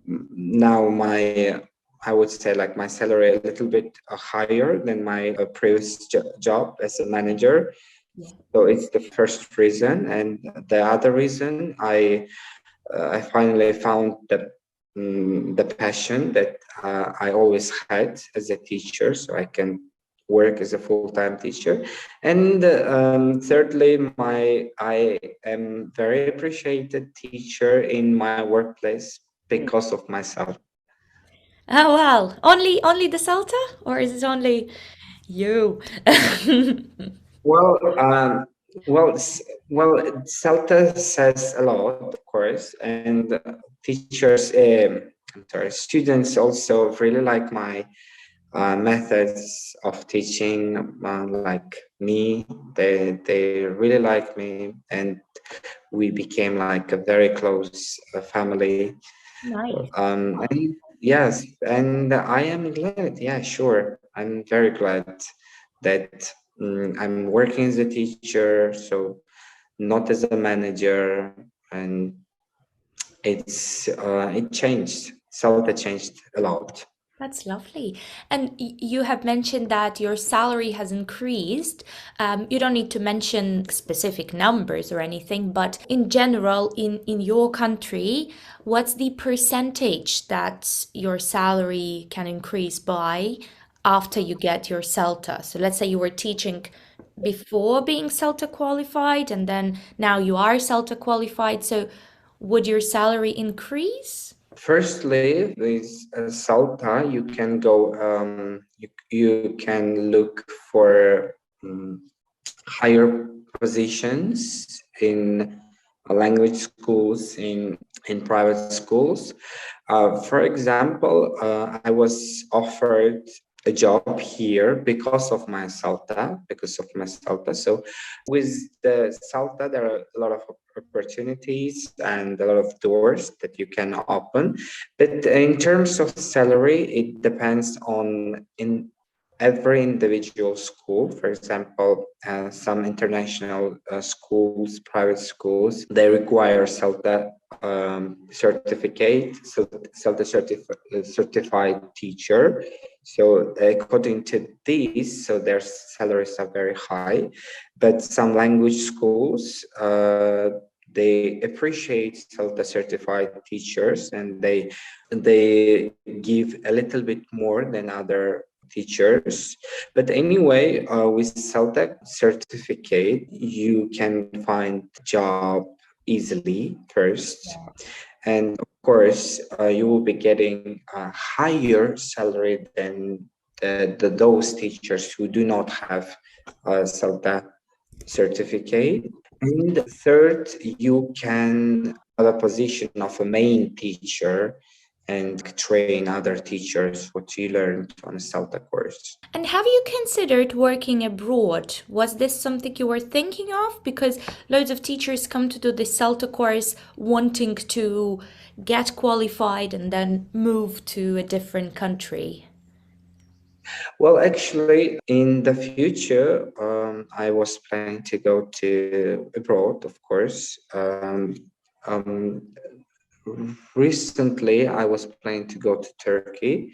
now my I would say like my salary a little bit higher than my previous job as a manager. Yeah. So it's the first reason, and the other reason I finally found the passion that I always had as a teacher, so I can work as a full-time teacher. And thirdly, my I am very appreciated teacher in my workplace because of myself. Oh well, only the Celta, or is it only you? Well, well, CELTA says a lot, of course, and teachers, I'm sorry, students also really like my methods of teaching. Like me, they really like me, and we became like a very close family. Nice. And yes, and I am glad. Yeah, sure, I'm very glad that I'm working as a teacher, so not as a manager, and it changed. Salta changed a lot. That's lovely. And you have mentioned that your salary has increased. You don't need to mention specific numbers or anything, but in general, in your country, what's the percentage that your salary can increase by? after you get your CELTA? So let's say you were teaching before being CELTA qualified, and then now you are CELTA qualified. So would your salary increase? Firstly, with CELTA, you can go, you can look for higher positions in language schools, in private schools. For example, I was offered a job here because of my CELTA, So with the CELTA, there are a lot of opportunities and a lot of doors that you can open. But in terms of salary, it depends on in every individual school. For example, some international schools, private schools, they require CELTA certificate, CELTA certified teacher. So according to these, so their salaries are very high, but some language schools, they appreciate CELTA certified teachers, and they give a little bit more than other teachers. But anyway, with CELTA certificate, you can find job easily first. And of course, you will be getting a higher salary than those teachers who do not have a CELTA certificate. And third, you can have a position of a main teacher and train other teachers what you learned on a CELTA course. And have you considered working abroad? Was this something you were thinking of? Because loads of teachers come to do the CELTA course wanting to get qualified and then move to a different country. Well, actually, in the future, I was planning to go to abroad, of course. Um, Recently, I was planning to go to Turkey,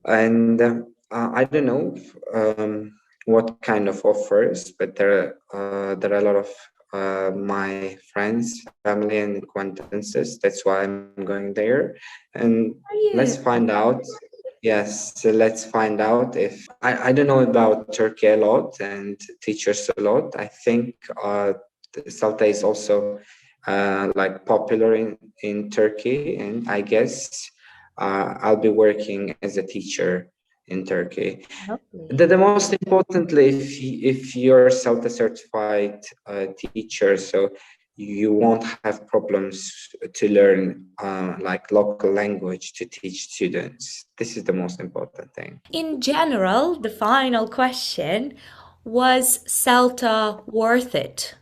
and I don't know what kind of offers, but there are a lot of my friends, family, and acquaintances. That's why I'm going there, and Are let's you? find out. Yes, so let's find out if I don't know about Turkey a lot and teachers a lot. I think CELTA is also like popular in Turkey, and I guess I'll be working as a teacher in Turkey. Lovely. The most importantly, if you're CELTA certified teacher, so you won't have problems to learn like local language to teach students. This is the most important thing. In general, the final question, was CELTA worth it?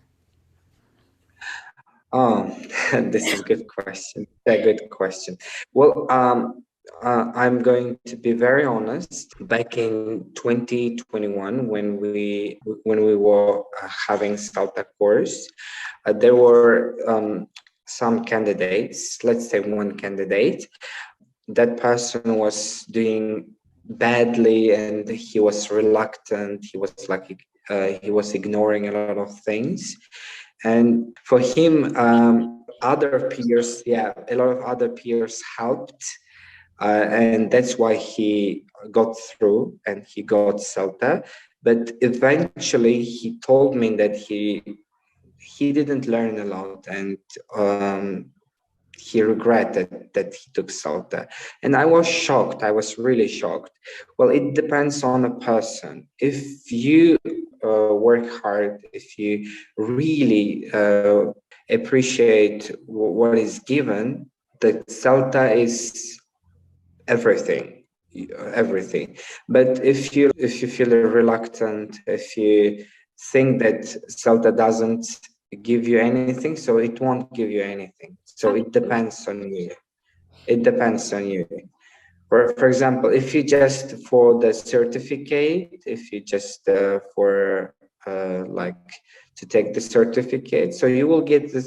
Oh, this is a good question. A good question. Well, I'm going to be very honest. Back in 2021, when we were having CELTA course, there were some candidates. Let's say one candidate. That person was doing badly, and he was reluctant. He was like he was ignoring a lot of things. And for him, other peers, yeah, a lot of other peers helped, and that's why he got through and he got CELTA. But eventually, he told me that he didn't learn a lot, and he regretted that he took CELTA. And I was shocked. I was really shocked. Well, it depends on a person. If you work hard, if you really appreciate what is given, the CELTA is everything, everything. But if you feel reluctant, if you think that CELTA doesn't give you anything, so it won't give you anything. So it depends on you. It depends on you. For example, if you just for the certificate, if you just for like to take the certificate, so you will get the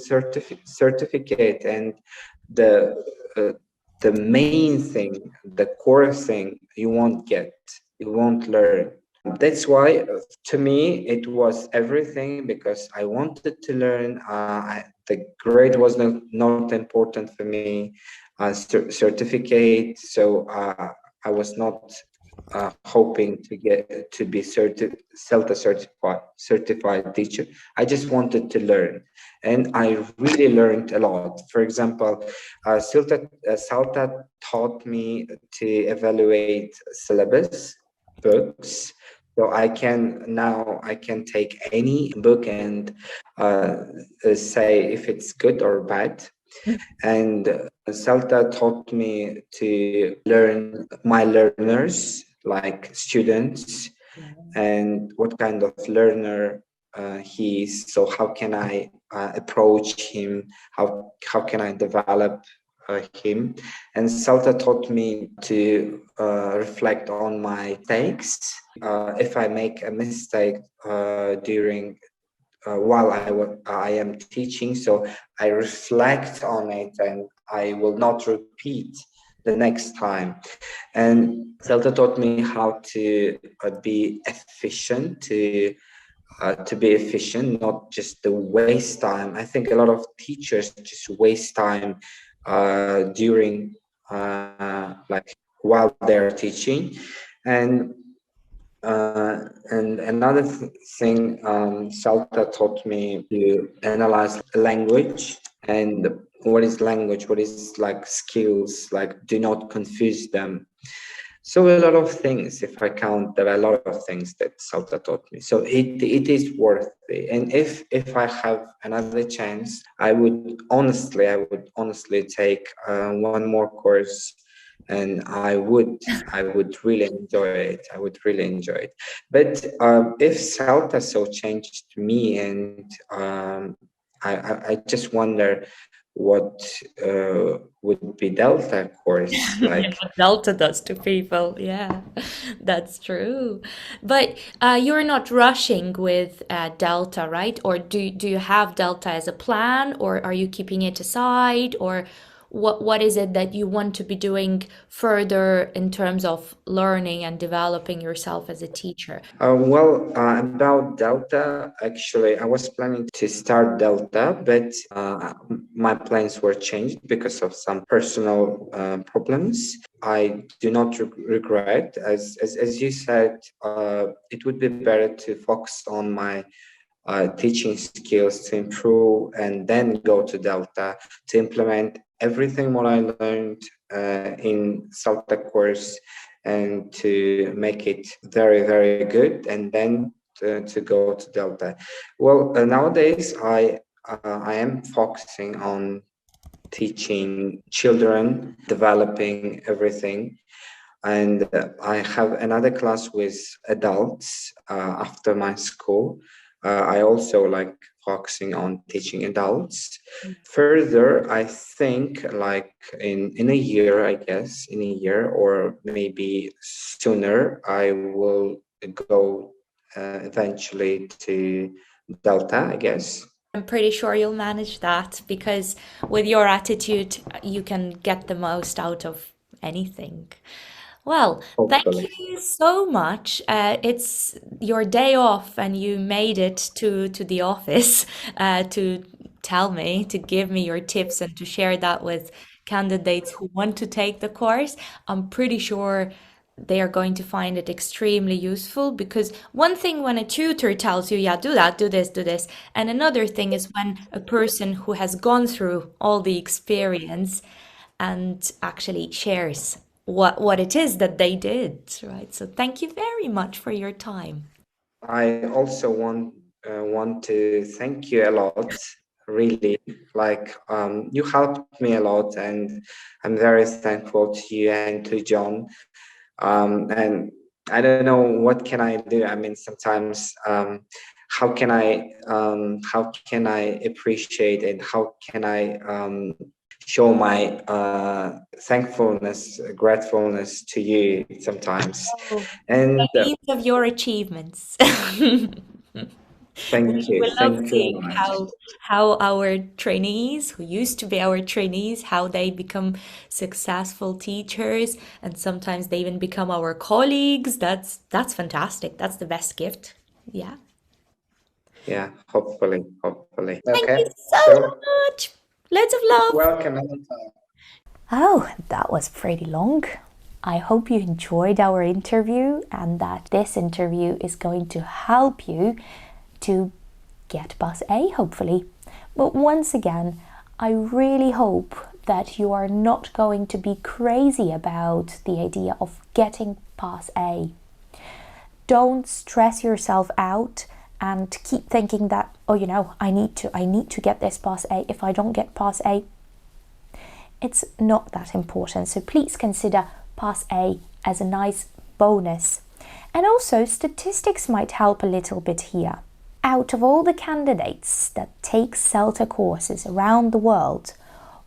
certificate, and the uh, the main thing, the core thing, you won't get, you won't learn. That's why to me it was everything, because I wanted to learn. The grade was not important for me. Certificate, so I was not hoping to get to be CELTA certified teacher. I just wanted to learn, and I really learned a lot. For example, CELTA taught me to evaluate syllabus books. So I can take any book and say if it's good or bad. And CELTA taught me to learn my learners, like students, and what kind of learner he is. So how can I approach him? How can I develop him? And CELTA taught me to reflect on my mistakes. If I make a mistake during while I am teaching, so I reflect on it and I will not repeat the next time. And CELTA taught me how to be efficient, to be efficient, not just to waste time. I think a lot of teachers just waste time during like while they're teaching. And and another thing, Salta taught me to analyze language and what is language, what is like skills, like do not confuse them. So a lot of things, if I count, there are a lot of things that Salta taught me. So it is worth it. And if I have another chance, I would honestly take one more course, and I would really enjoy it. I would really enjoy it. But if Salta so changed me, and I just wonder what would be Delta course Yeah, like. what Delta does to people. Yeah, that's true. But you're not rushing with Delta, right? Or do you have Delta as a plan, or are you keeping it aside, or what is it that you want to be doing further in terms of learning and developing yourself as a teacher? About Delta, actually, I was planning to start Delta, but my plans were changed because of some personal problems. I do not regret, as you said, it would be better to focus on my teaching skills to improve and then go to Delta to implement everything what I learned in CELTA course and to make it very, very good, and then to go to Delta. Well, nowadays I am focusing on teaching children, developing everything. And I have another class with adults after my school. I also like focusing on teaching adults. Further, I think like in a year, I guess, in a year or maybe sooner, I will go eventually to Delta, I guess. I'm pretty sure you'll manage that because with your attitude, you can get the most out of anything. Well, thank Hopefully. you so much. It's your day off, and you made it to the office to tell me, to give me your tips, and to share that with candidates who want to take the course. I'm pretty sure they are going to find it extremely useful because one thing when a tutor tells you, yeah, do that, do this, and another thing is when a person who has gone through all the experience and actually shares what it is that they did, right? So thank you very much for your time. I also want to thank you a lot, really. Like you helped me a lot, and I'm very thankful to you and to John. And I don't know what can I do. I mean, sometimes how can I appreciate and how can I show my thankfulness, gratefulness to you sometimes. Oh, And by means of your achievements. We love thank you very seeing much. how our trainees, who used to be our trainees, how they become successful teachers, and sometimes they even become our colleagues. That's fantastic. That's the best gift. Yeah. Yeah, hopefully. Thank you Okay, so so much. Loads of love. welcome anytime. Oh, that was pretty long. I hope you enjoyed our interview and that this interview is going to help you to get Pass A, hopefully. But once again, I really hope that you are not going to be crazy about the idea of getting Pass A. Don't stress yourself out and keep thinking that, oh, you know, I need to get this Pass A. If I don't get Pass A, it's not that important. So please consider Pass A as a nice bonus. And also, statistics might help a little bit here. Out of all the candidates that take CELTA courses around the world,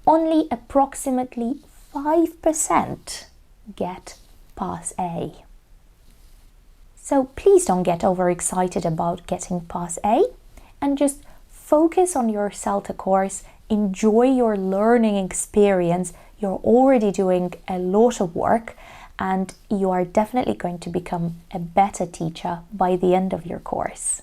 only approximately 5% get Pass A. So please don't get overexcited about getting Pass A and just focus on your CELTA course, enjoy your learning experience. You're already doing a lot of work and you are definitely going to become a better teacher by the end of your course.